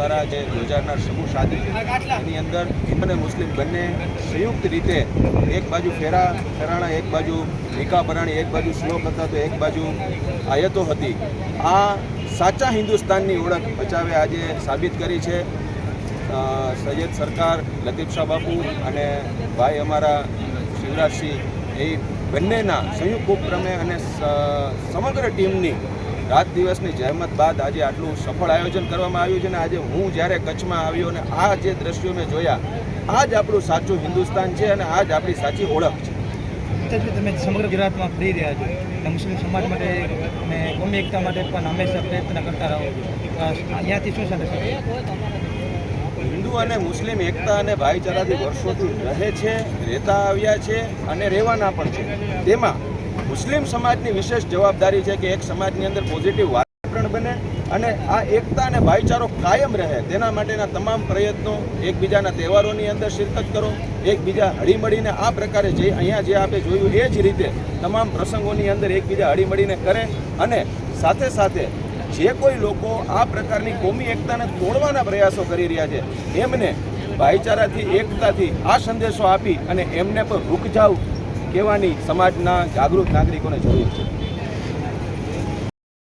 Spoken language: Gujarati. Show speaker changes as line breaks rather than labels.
દ્વારા જે યોજાનાર સમૂહ શાદી એની અંદર હિન્દુ અને મુસ્લિમ બંને સંયુક્ત રીતે એક બાજુ ફેરાણા, એક બાજુ નિકાહ પરાણી, એક બાજુ શ્લોક હતા તો એક બાજુ આયતો હતી. આ સાચા હિન્દુસ્તાનની ઓળખ બચાવે આજે સાબિત કરી છે. સૈયદ સરકાર, લતીફ શાહ બાપુ અને ભાઈ અમારા શિવરાજસિંહ એ બંનેના સંયુક્ત ઉપક્રમે અને સમગ્ર ટીમની રાત દિવસની જહેમત બાદ આજે આટલું સફળ આયોજન કરવામાં આવ્યું છે. અને આજે હું જ્યારે કચ્છમાં આવ્યો અને આ જે દ્રશ્યો મેં જોયા, આ જ આપણું સાચું હિન્દુસ્તાન છે અને આ જ આપણી સાચી ઓળખ છે.
તમે સમગ્ર ગુજરાતમાં ફરી રહ્યા છો અને મુસ્લિમ સમાજ માટે અને કોમી એકતા માટે પણ હંમેશા પ્રયત્ન કરતા રહો. અહીંયાથી શું સંદેશ?
હિન્દુ અને મુસ્લિમ એકતા અને ભાઈચારાથી વર્ષોથી રહે છે, રહેતા આવ્યા છે અને રહેવાના પણ છે. તેમાં મુસ્લિમ સમાજની વિશેષ જવાબદારી છે કે એક સમાજની અંદર પોઝિટિવ વાતાવરણ બને અને આ એકતા અને ભાઈચારો કાયમ રહે તેના માટેના તમામ પ્રયત્નો, એકબીજાના તહેવારોની અંદર શિરકત કરો, એકબીજા હળીમળીને આ પ્રકારે જે અહીંયા જે આપણે જોયું એ જ રીતે તમામ પ્રસંગોની અંદર એકબીજા હળીમળીને કરે અને સાથે સાથે જે કોઈ લોકો આ પ્રકારની કોમી એકતાને તોડવાના પ્રયાસો કરી રહ્યા છે એમને ભાઈચારાથી, એકતાથી આ સંદેશો આપી અને એમને પણ રૂક જાવ કહેવાની સમાજના જાગૃત નાગરિકોને જરૂર છે.